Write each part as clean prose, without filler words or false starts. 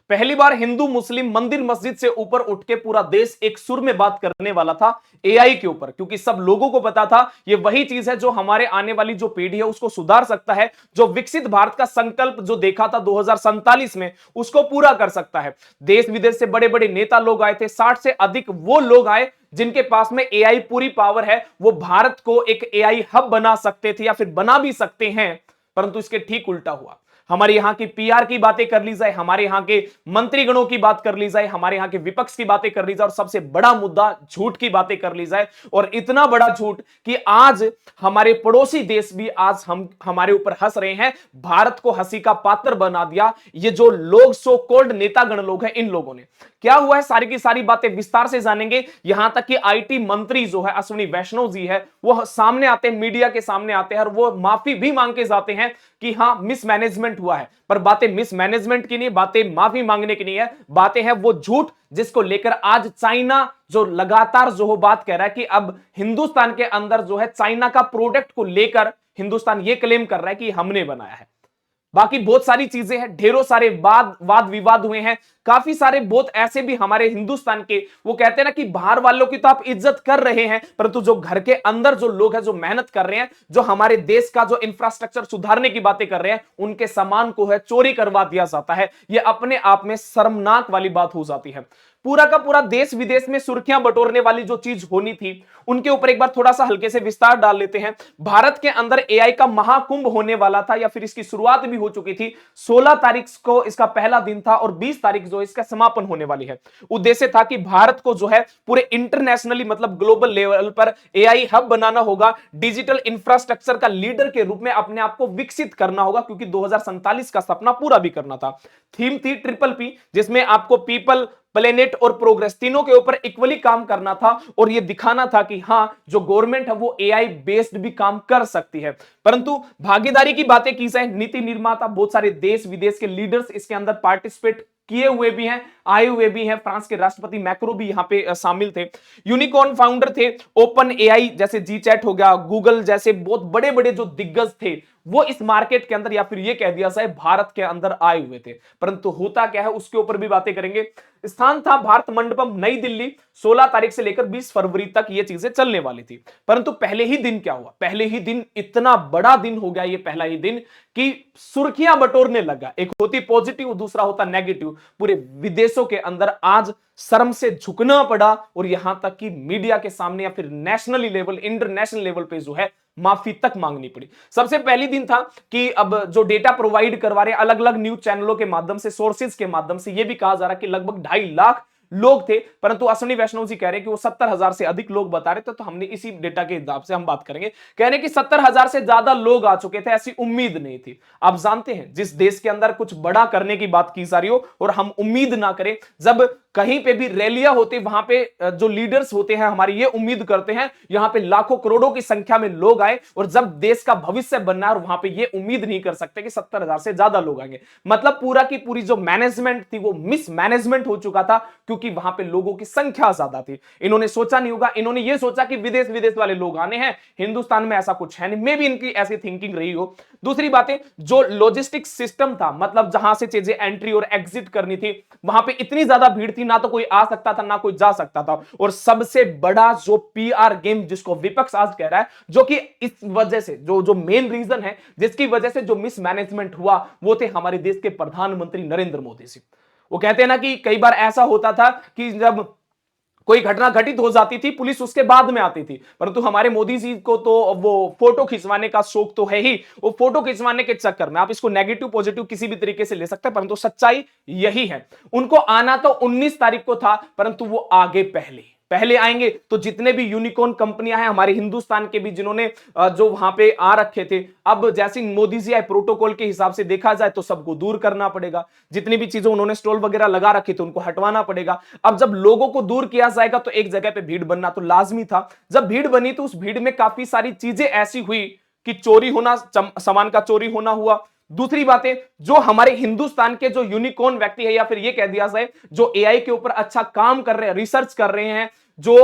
पहली बार हिंदू मुस्लिम मंदिर मस्जिद से ऊपर उठ के पूरा देश एक सुर में बात करने वाला था एआई के ऊपर, क्योंकि सब लोगों को पता था ये वही चीज है जो हमारे आने वाली जो पीढ़ी है उसको सुधार सकता है, जो विकसित भारत का संकल्प जो देखा था 2047 में उसको पूरा कर सकता है। देश विदेश से बड़े बड़े नेता लोग आए थे, 60 से अधिक वो लोग आए जिनके पास में एआई पूरी पावर है, वो भारत को एक एआई हब बना सकते थे या फिर बना भी सकते हैं। परंतु इसके ठीक उल्टा हुआ। हमारे यहां की पीआर की बातें कर ली जाए, हमारे यहां के मंत्रीगणों की बात कर ली जाए, हमारे यहां के विपक्ष की बातें कर ली जाए और सबसे बड़ा मुद्दा झूठ की बातें कर ली जाए। और इतना बड़ा झूठ कि आज हमारे पड़ोसी देश भी आज हमारे ऊपर हंस रहे हैं, भारत को हंसी का पात्र बना दिया ये जो लोग सो कॉल्ड नेतागण लोग हैं। इन लोगों ने क्या हुआ है सारी की सारी बातें विस्तार से जानेंगे। यहां तक कि आईटी मंत्री जो है अश्विनी वैष्णव जी है वो सामने आते हैं, मीडिया के सामने आते हैं और वो माफी भी मांग के जाते हैं कि हां मिसमैनेजमेंट हुआ है। पर बातें मिसमैनेजमेंट की नहीं, बातें माफी मांगने की नहीं है, बातें हैं वो झूठ जिसको लेकर आज चाइना जो लगातार जो बात कह रहा है कि अब हिंदुस्तान के अंदर जो है चाइना का प्रोडक्ट को लेकर हिंदुस्तान ये क्लेम कर रहा है कि हमने बनाया है। बाकी बहुत सारी चीजें हैं, ढेरों सारे वाद विवाद हुए हैं, काफी सारे बहुत ऐसे भी हमारे हिंदुस्तान के वो कहते हैं ना कि बाहर वालों की तो आप इज्जत कर रहे हैं, परंतु जो घर के अंदर जो लोग हैं जो मेहनत कर रहे हैं, जो हमारे देश का जो इंफ्रास्ट्रक्चर सुधारने की बातें कर रहे हैं, उनके सामान को है चोरी करवा दिया जाता है। यह अपने आप में शर्मनाक वाली बात हो जाती है। पूरा का पूरा देश विदेश में सुर्खियां बटोरने वाली जो चीज होनी थी उनके ऊपर एक बार थोड़ा सा हल्के से विस्तार डाल लेते हैं। भारत के अंदर एआई का महाकुंभ होने वाला था या फिर इसकी शुरुआत भी हो चुकी थी। 16 तारीख को इसका पहला दिन था और 20 तारीख जो इसका समापन होने वाली है। उद्देश्य था कि भारत को जो है पूरे इंटरनेशनली मतलब ग्लोबल लेवल पर एआई हब बनाना होगा, डिजिटल इंफ्रास्ट्रक्चर का लीडर के रूप में अपने आप को विकसित करना होगा, क्योंकि 2047 का सपना पूरा भी करना था। थीम थी ट्रिपल पी, जिसमें आपको पीपल, प्लेनेट और प्रोग्रेस तीनों के ऊपर इक्वली काम करना था और यह दिखाना था कि हां जो गवर्नमेंट है वो एआई बेस्ड भी काम कर सकती है। परंतु भागीदारी की बातें की जाए, नीति निर्माता बहुत सारे देश विदेश के लीडर्स इसके अंदर पार्टिसिपेट किए हुए भी हैं, आए हुए भी हैं। फ्रांस के राष्ट्रपति मैक्रो भी यहां पे शामिल थे। यूनिकॉर्न फाउंडर थे, ओपन एआई जैसे जी चैट हो गया, गूगल जैसे बहुत बड़े बड़े जो दिग्गज थे वो इस मार्केट के अंदर या फिर ये कह दिया जाए भारत के अंदर आए हुए थे। परंतु होता क्या है उसके ऊपर भी बातें करेंगे। स्थान था भारत मंडपम नई दिल्ली, 16 तारीख से लेकर 20 फरवरी तक ये चीजें चलने वाली थी। परंतु पहले ही दिन क्या हुआ, पहले ही दिन इतना बड़ा दिन हो गया ये पहला ही दिन कि सुर्खियां बटोरने लगा। एक होती पॉजिटिव, दूसरा होता नेगेटिव। पूरे विदेशों के अंदर आज शर्म से झुकना पड़ा और यहां तक कि मीडिया के सामने या फिर नेशनल लेवल इंटरनेशनल लेवल पे जो है माफी तक मांगनी पड़ी। सबसे पहली दिन था कि अब जो डेटा प्रोवाइड करवा रहे अलग अलग न्यूज चैनलों के माध्यम से, सोर्सेज के माध्यम से, यह भी कहा जा रहा है कि लगभग 2.5 लाख लोग थे। परंतु अश्विनी वैष्णव जी कह रहे हैं कि वो 70,000 से अधिक लोग बता रहे थे, तो हमने इसी डेटा के हिसाब से हम बात करेंगे। कह रहे हैं कि 70,000 से ज्यादा लोग आ चुके थे, ऐसी उम्मीद नहीं थी। आप जानते हैं जिस देश के अंदर कुछ बड़ा करने की बात की जा रही हो और हम उम्मीद ना करें, जब कहीं पे भी रैलियां होती वहां पे जो लीडर्स होते हैं हमारी ये उम्मीद करते हैं यहां पे लाखों करोड़ों की संख्या में लोग आए, और जब देश का भविष्य बनना है और वहां पे ये उम्मीद नहीं कर सकते कि 70,000 से ज्यादा लोग आएंगे। मतलब पूरा की पूरी जो मैनेजमेंट थी वो मिसमैनेजमेंट हो चुका था, क्योंकि वहां पे लोगों की संख्या ज्यादा थी। इन्होंने सोचा नहीं होगा, इन्होंने ये सोचा कि विदेश विदेश वाले लोग आने हैं, हिंदुस्तान में ऐसा कुछ है नहीं। मे भी इनकी ऐसी थिंकिंग रही हो। दूसरी बातें, जो लॉजिस्टिक सिस्टम था, मतलब जहां से चीजें एंट्री और एग्जिट करनी थी, वहां पे इतनी ज्यादा भीड़ थी, ना तो कोई आ सकता था ना कोई जा सकता था। और सबसे बड़ा जो पीआर गेम जिसको विपक्ष आज कह रहा है, जो कि इस वजह से जो मेन रीजन है जिसकी वजह से जो मिसमैनेजमेंट हुआ, वो थे हमारे देश के प्रधानमंत्री नरेंद्र मोदी जी। वो कहते हैं ना कि कई बार ऐसा होता था कि जब कोई घटना घटित हो जाती थी पुलिस उसके बाद में आती थी, परंतु हमारे मोदी जी को तो वो फोटो खिंचवाने का शौक तो है ही। वो फोटो खिंचवाने के चक्कर में आप इसको नेगेटिव पॉजिटिव किसी भी तरीके से ले सकते हैं, परंतु सच्चाई यही है। उनको आना तो 19 तारीख को था, परंतु वो आगे पहले आएंगे। तो जितने भी यूनिकॉर्न कंपनियां हैं हमारे हिंदुस्तान के भी, जिन्होंने जो वहां पे आ रखे थे, अब जैसे मोदी जी आए प्रोटोकॉल के हिसाब से देखा जाए तो सबको दूर करना पड़ेगा। जितनी भी चीजें उन्होंने स्टॉल वगैरह लगा रखी थी उनको हटवाना पड़ेगा। अब जब लोगों को दूर किया जाएगा तो एक जगह पे भीड़ बनना तो लाजमी था। जब भीड़ बनी तो उस भीड़ में काफी सारी चीजें ऐसी हुई कि चोरी होना, सामान का चोरी होना हुआ। दूसरी बातें, जो हमारे हिंदुस्तान के जो यूनिकॉर्न व्यक्ति है या फिर ये कह दिया जाए जो एआई के ऊपर अच्छा काम कर रहे हैं, रिसर्च कर रहे हैं, जो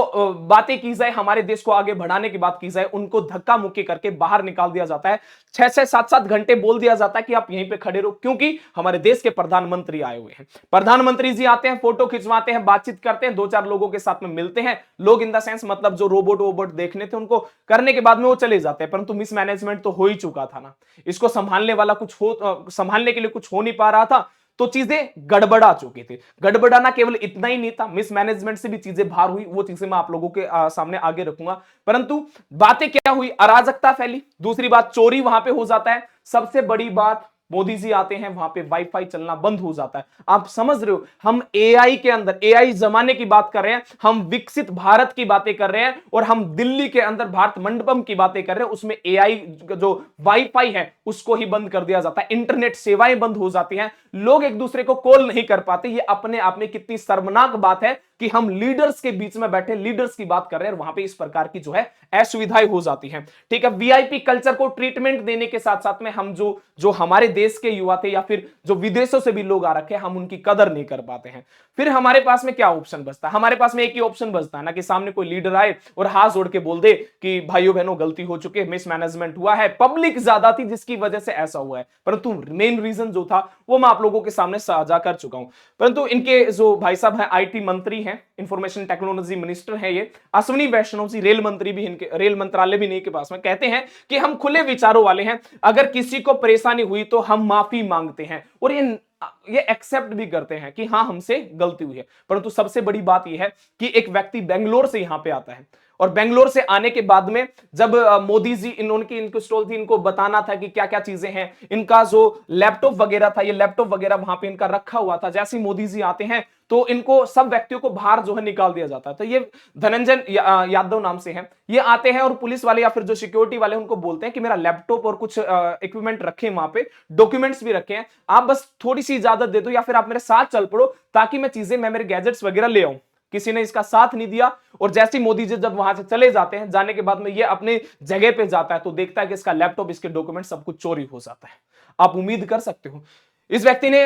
बातें की जाए हमारे देश को आगे बढ़ाने की बात की जाए, उनको धक्का मुक्की करके बाहर निकाल दिया जाता है। 6-6 7-7 घंटे बोल दिया जाता है कि आप यहीं पे खड़े रहो, क्योंकि हमारे देश के प्रधानमंत्री आए हुए हैं। प्रधानमंत्री जी आते हैं, फोटो खिंचवाते हैं, बातचीत करते हैं, 2-4 लोगों के साथ में मिलते हैं, लोग इन द सेंस मतलब जो रोबोट वोबोट देखने थे उनको करने के बाद में वो चले जाते हैं। परंतु मिसमैनेजमेंट तो हो ही चुका था ना, इसको संभालने वाला संभालने के लिए कुछ हो नहीं पा रहा था, तो चीजें गड़बड़ा चुकी थी। गड़बड़ाना केवल इतना ही नहीं था, मिसमैनेजमेंट से भी चीजें बाहर हुई, वो चीजें मैं आप लोगों के सामने आगे रखूंगा। परंतु बातें क्या हुई, अराजकता फैली, दूसरी बात चोरी वहां पे हो जाता है, सबसे बड़ी बात मोदी जी आते हैं, वहां पे वाईफाई चलना बंद हो जाता है। आप समझ रहे हो, हम एआई के अंदर, एआई जमाने की बात कर रहे हैं, हम विकसित भारत की बातें कर रहे हैं, और हम दिल्ली के अंदर भारत मंडपम की बातें कर रहे हैं, उसमें एआई जो वाईफाई है उसको ही बंद कर दिया जाता है, इंटरनेट सेवाएं बंद हो जाती हैं, लोग एक दूसरे को कॉल नहीं कर पाते। ये अपने आप में कितनी शर्मनाक बात है कि हम लीडर्स के बीच में बैठे लीडर्स की बात कर रहे हैं, वहां पे इस प्रकार की जो है असुविधाएं हो जाती हैं। ठीक है, वीआईपी कल्चर को ट्रीटमेंट देने के साथ साथ में हम जो हमारे देश के युवा थे या फिर जो विदेशों से भी लोग आ रखे हैं, हम उनकी कदर नहीं कर पाते हैं। फिर हमारे पास में क्या ऑप्शन बचता है, हमारे पास में एक ही ऑप्शन बचता है ना, कि सामने कोई लीडर आए और हाथ जोड़ के बोल दे कि भाइयों बहनों गलती हो चुकी है, मिसमैनेजमेंट हुआ है, पब्लिक ज्यादा थी जिसकी वजह से ऐसा हुआ है। परंतु मेन रीजन जो था वो मैं आप लोगों के सामने साझा कर चुका हूं। परंतु इनके जो भाई साहब हैं, आईटी मंत्री हैं, इंफॉर्मेशन टेक्नोलॉजी मिनिस्टर है ये, अश्विनी वैष्णव जी, रेल मंत्री भी इनके, रेल मंत्रालय भी नहीं के पास में, कहते हैं कि हम खुले विचारों वाले हैं, अगर किसी को परेशानी हुई तो हम माफी मांगते हैं, और ये एक्सेप्ट भी करते हैं कि हाँ हमसे गलती हुई है। परंतु सबसे बड़ी बात यह है कि एक व्यक्ति बेंगलोर से यहां पे आता है, और बेंगलोर से आने के बाद में जब मोदी जी इनको स्टॉल थी, इनको बताना था कि क्या क्या चीजें हैं, इनका जो लैपटॉप वगैरह था, ये लैपटॉप वगैरह वहां पे इनका रखा हुआ था, जैसे ही मोदी जी आते हैं तो इनको सब व्यक्तियों को बाहर जो है निकाल दिया जाता है। तो ये धनंजय यादव नाम से हैं, ये आते हैं और पुलिस वाले या फिर जो सिक्योरिटी वाले उनको बोलते हैं कि मेरा लैपटॉप और कुछ इक्विपमेंट रखे वहां पे, डॉक्यूमेंट्स भी रखे हैं, आप बस थोड़ी सी इजाजत दे दो या फिर आप मेरे साथ चल पड़ो ताकि मैं मेरे गैजेट्स वगैरह ले आऊं। किसी ने इसका साथ नहीं दिया, और जैसे मोदी जी जब वहां से चले जाते हैं, जाने के बाद में ये अपने जगह पे जाता है तो देखता है कि इसका लैपटॉप, इसके डॉक्यूमेंट सब कुछ चोरी हो जाता है। आप उम्मीद कर सकते हो, इस व्यक्ति ने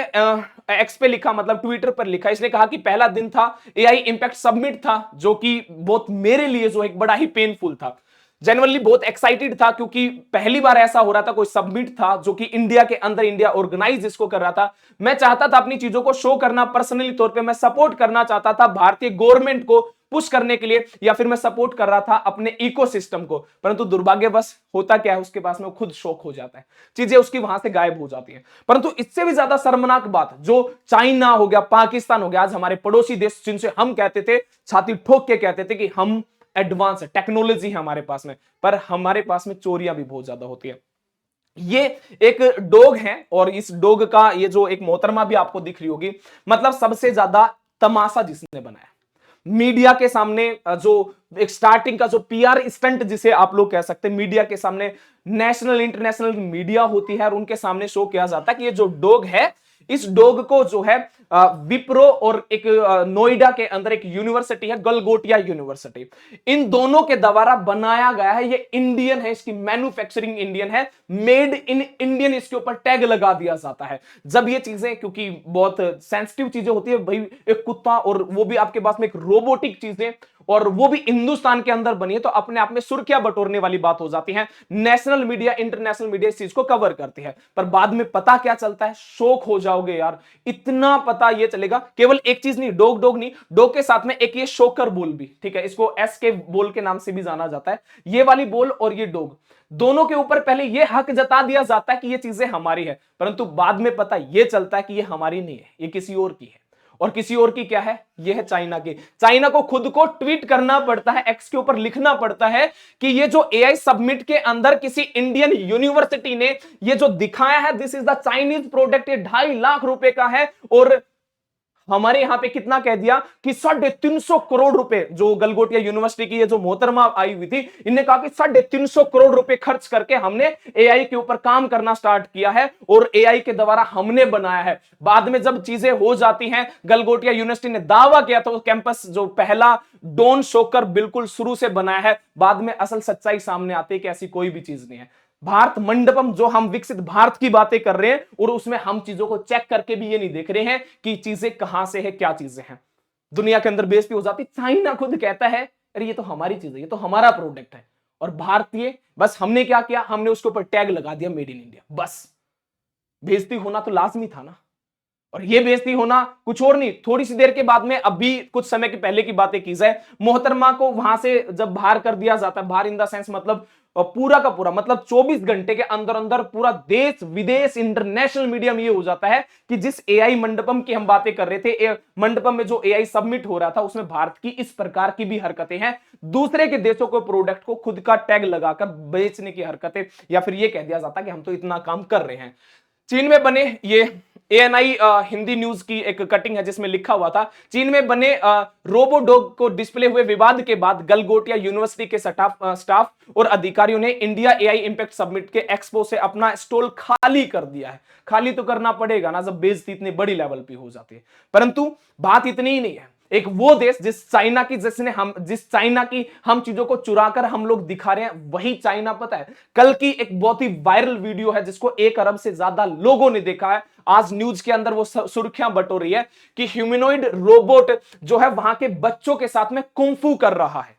एक्स पे लिखा, मतलब ट्विटर पर लिखा, इसने कहा कि पहला दिन था एआई इंपैक्ट सबमिट था, जो कि बहुत मेरे लिए जो एक बड़ा ही पेनफुल था। जेन्युइनली बहुत एक्साइटेड था, क्योंकि पहली बार ऐसा हो रहा था, कोई सबमिट था जो कि इंडिया के अंदर, इंडिया ऑर्गेनाइज इसको कर रहा था। मैं चाहता था अपनी चीजों को शो करना, पर्सनली तौर पे मैं सपोर्ट करना चाहता था भारतीय गवर्नमेंट को पुश करने के लिए, या फिर मैं सपोर्ट कर रहा था अपने इकोसिस्टम को। परंतु दुर्भाग्यवश होता क्या है, उसके पास में खुद शॉक हो जाता है, चीजें उसकी वहां से गायब हो जाती हैं। परंतु इससे भी ज्यादा शर्मनाक बात, जो चाइना हो गया, पाकिस्तान हो गया, आज हमारे पड़ोसी देश जिनसे हम कहते थे, छाती ठोक के कहते थे कि हम एडवांस है, टेक्नोलॉजी है हमारे पास में, पर हमारे पास में चोरियां भी बहुत ज्यादा होती है। ये एक डॉग है, और इस डॉग का ये जो एक मोहतरमा भी आपको दिख रही होगी, मतलब सबसे ज्यादा तमाशा जिसने बनाया मीडिया के सामने, जो एक स्टार्टिंग का जो पीआर स्टंट जिसे आप लोग कह सकते हैं, मीडिया के सामने, नेशनल इंटरनेशनल मीडिया होती है और उनके सामने शो किया जाता है कि ये जो डॉग है, इस डॉग को जो है विप्रो और एक नोएडा के अंदर एक यूनिवर्सिटी है, गलगोटिया यूनिवर्सिटी, इन दोनों के द्वारा बनाया गया है। ये इंडियन है, इसकी मैन्युफैक्चरिंग इंडियन है, मेड इन इंडियन इसके ऊपर टैग लगा दिया जाता है। जब ये चीजें, क्योंकि बहुत सेंसिटिव चीजें होती है भाई, एक कुत्ता और वो भी आपके पास में एक रोबोटिक चीजें, और वो भी हिंदुस्तान के अंदर बनी है, तो अपने आप में सुर्खियां बटोरने वाली बात हो जाती है। नेशनल मीडिया, इंटरनेशनल मीडिया इस चीज को कवर करती है, पर बाद में पता क्या चलता है, शौक हो जाओगे यार, इतना पता ये चलेगा। केवल एक चीज नहीं, डॉग डॉग नहीं, डॉग के साथ में एक ये शोकर बोल भी, ठीक है, इसको एस के बोल के नाम से भी जाना जाता है, ये वाली बोल और ये डॉग, दोनों के ऊपर पहले ये हक जता दिया जाता है कि ये चीजें हमारी है, परंतु बाद में पता ये चलता है कि ये हमारी नहीं है, ये किसी और की है। और किसी और की क्या है, ये है चाइना की। चाइना को खुद को ट्वीट करना पड़ता है, एक्स के ऊपर लिखना पड़ता है कि ये जो एआई सबमिट के अंदर किसी इंडियन यूनिवर्सिटी ने ये जो दिखाया है, this is the Chinese product, ये 2.5 लाख रुपए का है, और हमारे यहां पे कितना कह दिया कि 350 करोड़ रुपए, जो गलगोटिया यूनिवर्सिटी की ये जो मोहतरमा आई हुई थी, इन्हें कहा कि 350 करोड़ रुपए खर्च करके हमने एआई के ऊपर काम करना स्टार्ट किया है, और एआई के द्वारा हमने बनाया है। बाद में जब चीजें हो जाती हैं, गलगोटिया यूनिवर्सिटी ने दावा किया था, कैंपस जो पहला डोन शोकर बिल्कुल शुरू से बनाया है, बाद में असल सच्चाई सामने आती है कि ऐसी कोई भी चीज नहीं है। भारत मंडपम, जो हम विकसित भारत की बातें कर रहे हैं, और उसमें हम चीजों को चेक करके भी ये नहीं देख रहे हैं कि चीजें कहां से है, क्या चीजें हैं। दुनिया के अंदर बेइज्जती हो जाती। चाइना खुद कहता है अरे ये तो हमारी चीज है, ये तो हमारा प्रोडक्ट है, और भारतीय बस हमने क्या किया, हमने उसके ऊपर टैग लगा दिया मेड इन इंडिया। बस बेइज्जती होना तो लाजमी था ना, और ये बेइज्जती होना कुछ और नहीं। थोड़ी सी देर के बाद में, अभी कुछ समय के पहले की बातें की जाए, मोहतरमा को वहां से जब बाहर कर दिया जाता है, बाहर इन द सेंस मतलब पूरा का पूरा मतलब 24 घंटे के अंदर अंदर पूरा देश विदेश इंटरनेशनल मीडिया में ये हो जाता है कि जिस एआई मंडपम की हम बातें कर रहे थे, मंडपम में जो एआई सबमिट हो रहा था उसमें भारत की इस प्रकार की भी हरकतें हैं, दूसरे के देशों को प्रोडक्ट को खुद का टैग लगाकर बेचने की हरकतें, या फिर ये कह दिया जाता कि हम तो इतना काम कर रहे हैं। चीन में बने, ये एएनआई हिंदी न्यूज की एक कटिंग है जिसमें लिखा हुआ था, चीन में बने रोबोडॉग को डिस्प्ले हुए विवाद के बाद गलगोटिया यूनिवर्सिटी के स्टाफ और अधिकारियों ने इंडिया एआई इंपैक्ट समिट के एक्सपो से अपना स्टॉल खाली कर दिया है। खाली तो करना पड़ेगा ना जब बेइज्जती इतनी बड़ी लेवल पे हो जाती है। परंतु बात इतनी ही नहीं है, एक वो देश जिस चाइना की हम चीजों को चुराकर हम लोग दिखा रहे हैं, वही चाइना पता है कल की एक बहुत ही वायरल वीडियो है जिसको 1 अरब से ज्यादा लोगों ने देखा है। आज न्यूज के अंदर वो सुर्खियां बटोर रही है कि ह्यूमनॉइड रोबोट जो है वहां के बच्चों के साथ में कुंफू कर रहा है।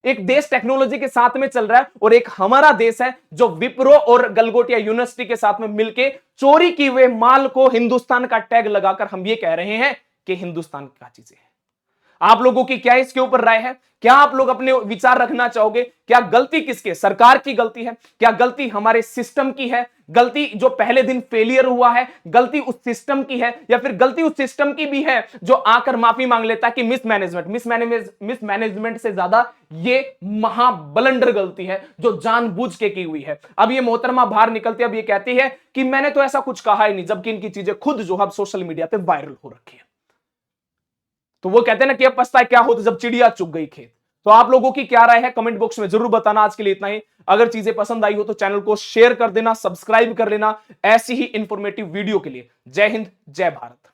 एक देश टेक्नोलॉजी के साथ में चल रहा है, और एक हमारा देश है जो विप्रो और गलगोटिया यूनिवर्सिटी के साथ में मिलकर चोरी की हुए माल को हिंदुस्तान का टैग लगाकर हम ये कह रहे हैं कि हिंदुस्तान का चीजें हैं। आप लोगों की क्या इसके ऊपर राय है? क्या आप लोग अपने विचार रखना चाहोगे? क्या गलती किसकी, सरकार की गलती है? क्या गलती हमारे सिस्टम की है? गलती जो पहले दिन फेलियर हुआ है, गलती उस सिस्टम की है, या फिर गलती उस सिस्टम की भी है जो आकर माफी मांग लेता है कि मिसमैनेजमेंट से ज्यादा ये महाबलंडर गलती है जो जानबूझ के की हुई है। अब ये मोहतरमा बाहर निकलती है, अब ये कहती है कि मैंने तो ऐसा कुछ कहा ही नहीं, जबकि इनकी चीजें खुद जो है सोशल मीडिया पे वायरल हो रखी है। तो वो कहते हैं ना कि अब पछताए क्या हो तो जब चिड़िया चुग गई खेत। तो आप लोगों की क्या राय है कमेंट बॉक्स में जरूर बताना। आज के लिए इतना ही। अगर चीजें पसंद आई हो तो चैनल को शेयर कर देना, सब्सक्राइब कर लेना ऐसी ही इंफॉर्मेटिव वीडियो के लिए। जय हिंद, जय भारत।